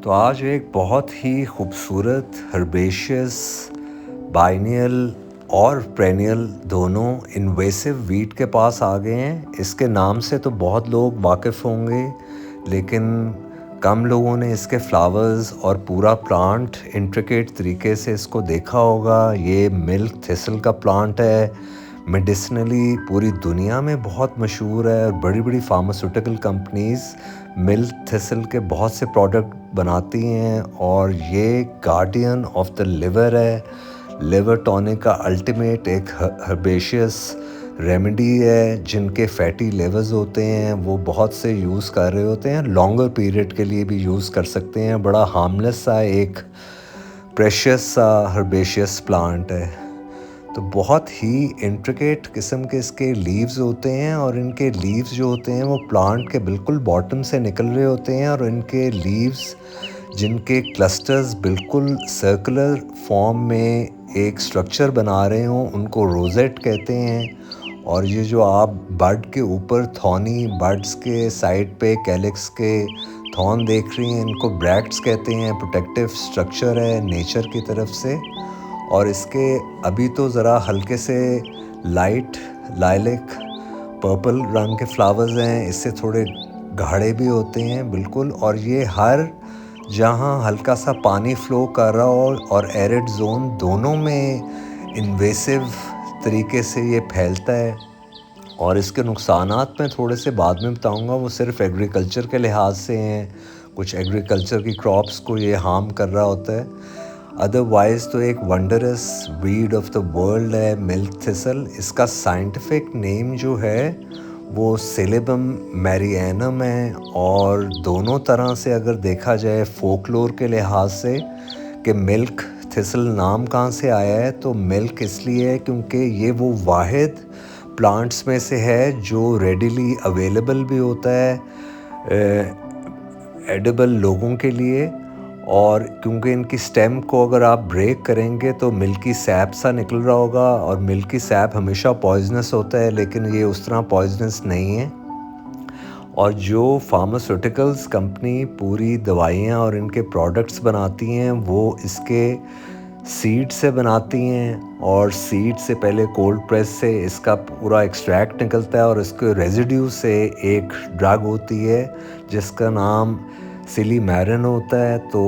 तो आज एक बहुत ही खूबसूरत हर्बेशियस बाइनियल और पेरेनियल दोनों इन्वेसिव वीट के पास आ गए हैं। इसके नाम से तो बहुत लोग वाकिफ़ होंगे, लेकिन कम लोगों ने इसके फ्लावर्स और पूरा प्लांट इंट्रिकेट तरीके से इसको देखा होगा। ये मिल्क थिसल का प्लांट है, मेडिसिनली पूरी दुनिया में बहुत मशहूर है और बड़ी बड़ी फार्मास्यूटिकल कंपनीज़ मिल्क थिसल के बहुत से प्रोडक्ट बनाती हैं। और ये गार्डियन ऑफ द लिवर है, लिवर टॉनिक का अल्टीमेट एक हर्बेशियस रेमेडी है। जिनके फैटी लिवर्स होते हैं वो बहुत से यूज़ कर रहे होते हैं, लॉन्गर पीरियड के लिए भी यूज़ कर सकते हैं। बड़ा हार्मलेस सा एक प्रेशियस सा हर्बेशियस प्लांट है। तो बहुत ही इंट्रिकेट किस्म के इसके लीव्स होते हैं और इनके लीव्स जो होते हैं वो प्लांट के बिल्कुल बॉटम से निकल रहे होते हैं। और इनके लीव्स जिनके क्लस्टर्स बिल्कुल सर्कुलर फॉर्म में एक स्ट्रक्चर बना रहे हों उनको रोजेट कहते हैं। और ये जो आप बड के ऊपर थॉनी बड्स के साइड पे कैलिक्स के थॉर्न देख रही हैं, इनको ब्रैक्ट्स कहते हैं। प्रोटेक्टिव स्ट्रक्चर है नेचर की तरफ से। और इसके अभी तो ज़रा हल्के से लाइट लाइलिक पर्पल रंग के फ्लावर्स हैं, इससे थोड़े गाढ़े भी होते हैं बिल्कुल। और ये हर जहाँ हल्का सा पानी फ्लो कर रहा हो और एरिड जोन दोनों में इन्वेसिव तरीके से ये फैलता है। और इसके नुकसानात मैं थोड़े से बाद में बताऊंगा, वो सिर्फ एग्रीकल्चर के लिहाज से हैं। कुछ एग्रीकल्चर की क्रॉप्स को ये हार्म कर रहा होता है। अदरवाइज़ तो एक wondrous weed of the world है मिल्क थिसल। इसका साइंटिफिक नेम जो है वो सिलिबम मैरिएनम है। और दोनों तरह से अगर देखा जाए फोकलोर के लिहाज से कि मिल्क थिसल नाम कहाँ से आया है, तो मिल्क इसलिए है क्योंकि ये वो वाहिद प्लांट्स में से है जो रेडिली अवेलेबल भी होता है एडिबल लोगों के लिए। और क्योंकि इनकी स्टेम को अगर आप ब्रेक करेंगे तो मिल्की सैप सा निकल रहा होगा। और मिल्की सैप हमेशा पॉइजनस होता है, लेकिन ये उस तरह पॉइजनस नहीं है। और जो फार्मास्यूटिकल्स कंपनी पूरी दवाइयाँ और इनके प्रोडक्ट्स बनाती हैं वो इसके सीड से बनाती हैं। और सीड से पहले कोल्ड प्रेस से इसका पूरा एक्सट्रैक्ट निकलता है और इसके रेजिड्यू से एक ड्रग होती है जिसका नाम सिलीमैरिन होता है। तो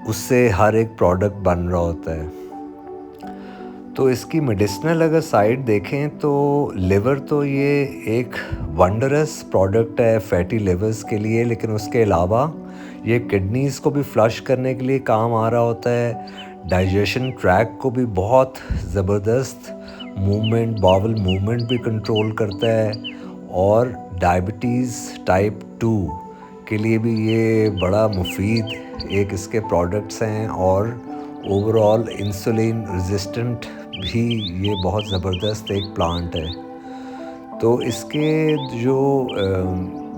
उससे हर एक प्रोडक्ट बन रहा होता है। तो इसकी मेडिसिनल अगर साइड देखें तो लिवर तो ये एक वंडरस प्रोडक्ट है फैटी लिवर्स के लिए, लेकिन उसके अलावा ये किडनीज़ को भी फ्लश करने के लिए काम आ रहा होता है। डाइजेशन ट्रैक को भी बहुत ज़बरदस्त मूवमेंट, बावल मूवमेंट भी कंट्रोल करता है। और डायबिटीज़ टाइप 2 के लिए भी ये बड़ा मुफीद एक इसके प्रोडक्ट्स हैं। और ओवरऑल इंसुलिन रेजिस्टेंट भी ये बहुत ज़बरदस्त एक प्लांट है। तो इसके जो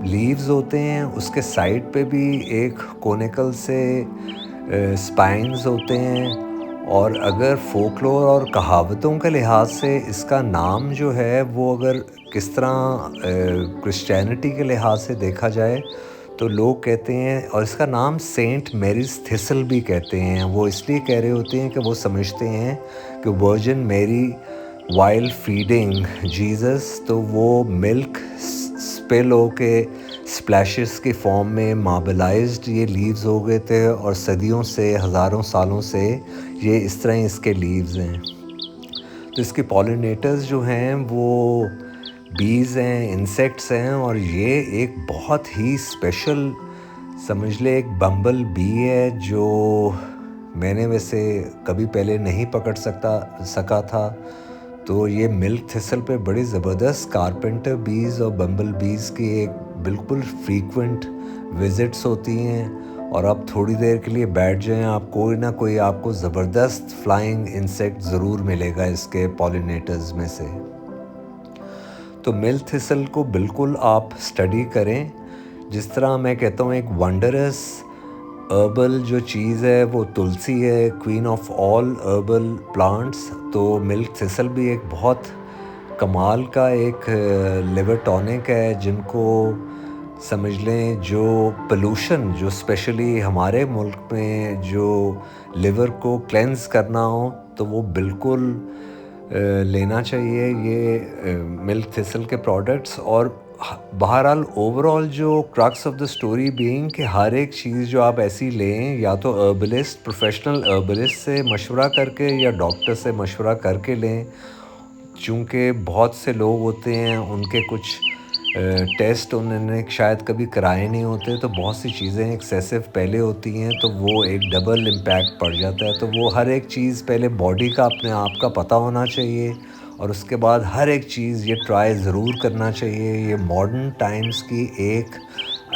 लीव्स होते हैं उसके साइड पे भी एक कोनिकल से स्पाइन्स होते हैं। और अगर फोकलोर और कहावतों के लिहाज से इसका नाम जो है वो अगर किस तरह क्रिश्चियनिटी के लिहाज से देखा जाए तो लोग कहते हैं, और इसका नाम सेंट मैरीज थिसल भी कहते हैं। वो इसलिए कह रहे होते हैं कि वो समझते हैं कि virgin Mary while feeding Jesus, तो वो मिल्क स्पिल हो के स्प्लैशेस के फॉर्म में मार्बलाइज्ड ये लीव्स हो गए थे। और सदियों से, हज़ारों सालों से ये इस तरह इसके लीव्स हैं। तो इसके पॉलिनेटर्स जो हैं वो बीज हैं, इंसेक्ट्स हैं। और ये एक बहुत ही स्पेशल समझ ले एक बम्बल बी है जो मैंने वैसे कभी पहले नहीं पकड़ सका था। तो ये मिल्क थिसल पे बड़ी ज़बरदस्त कारपेंटर बीज और बम्बल बीज की एक बिल्कुल फ्रीक्वेंट विजिट्स होती हैं। और आप थोड़ी देर के लिए बैठ जाएं, आप कोई ना कोई आपको ज़बरदस्त फ्लाइंग इंसेक्ट ज़रूर मिलेगा इसके पॉलिनेटर्स में से। तो मिल्क थिसल को बिल्कुल आप स्टडी करें। जिस तरह मैं कहता हूँ एक वंडरस हर्बल जो चीज़ है वो तुलसी है, queen of all herbal plants. तो मिल्क थिसल भी एक बहुत कमाल का एक लिवर टॉनिक है। जिनको سمجھ لیں جو پولوشن جو اسپیشلی ہمارے ملک میں جو لیور کو کلینز کرنا ہو تو وہ بالکل لینا چاہیے یہ ملک تھسل کے پروڈکٹس. اور بہرحال اوور آل جو crux of the story being کہ ہر ایک چیز جو آپ ایسی لیں یا تو ہربلسٹ پروفیشنل ہربلسٹ سے مشورہ کر کے یا ڈاکٹر سے مشورہ کر کے لیں. چونکہ بہت سے لوگ ہوتے ہیں ان کے کچھ ٹیسٹ انہوں نے شاید کبھی کرائے نہیں ہوتے تو بہت سی چیزیں ایکسیسو پہلے ہوتی ہیں تو وہ ایک ڈبل امپیکٹ پڑ جاتا ہے. تو وہ ہر ایک چیز پہلے باڈی کا اپنے آپ کا پتہ ہونا چاہیے اور اس کے بعد ہر ایک چیز یہ ٹرائی ضرور کرنا چاہیے. یہ ماڈرن ٹائمز کی ایک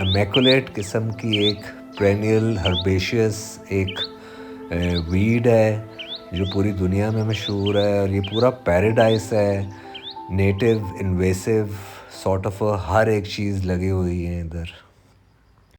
امیکولیٹ قسم کی ایک پرینیل ہربیشیس ایک ویڈ ہے جو پوری دنیا میں مشہور ہے اور یہ پورا پیراڈائز ہے. نیٹو انویسو سارٹ آف ہر ایک چیز لگی ہوئی ہیں ادھر.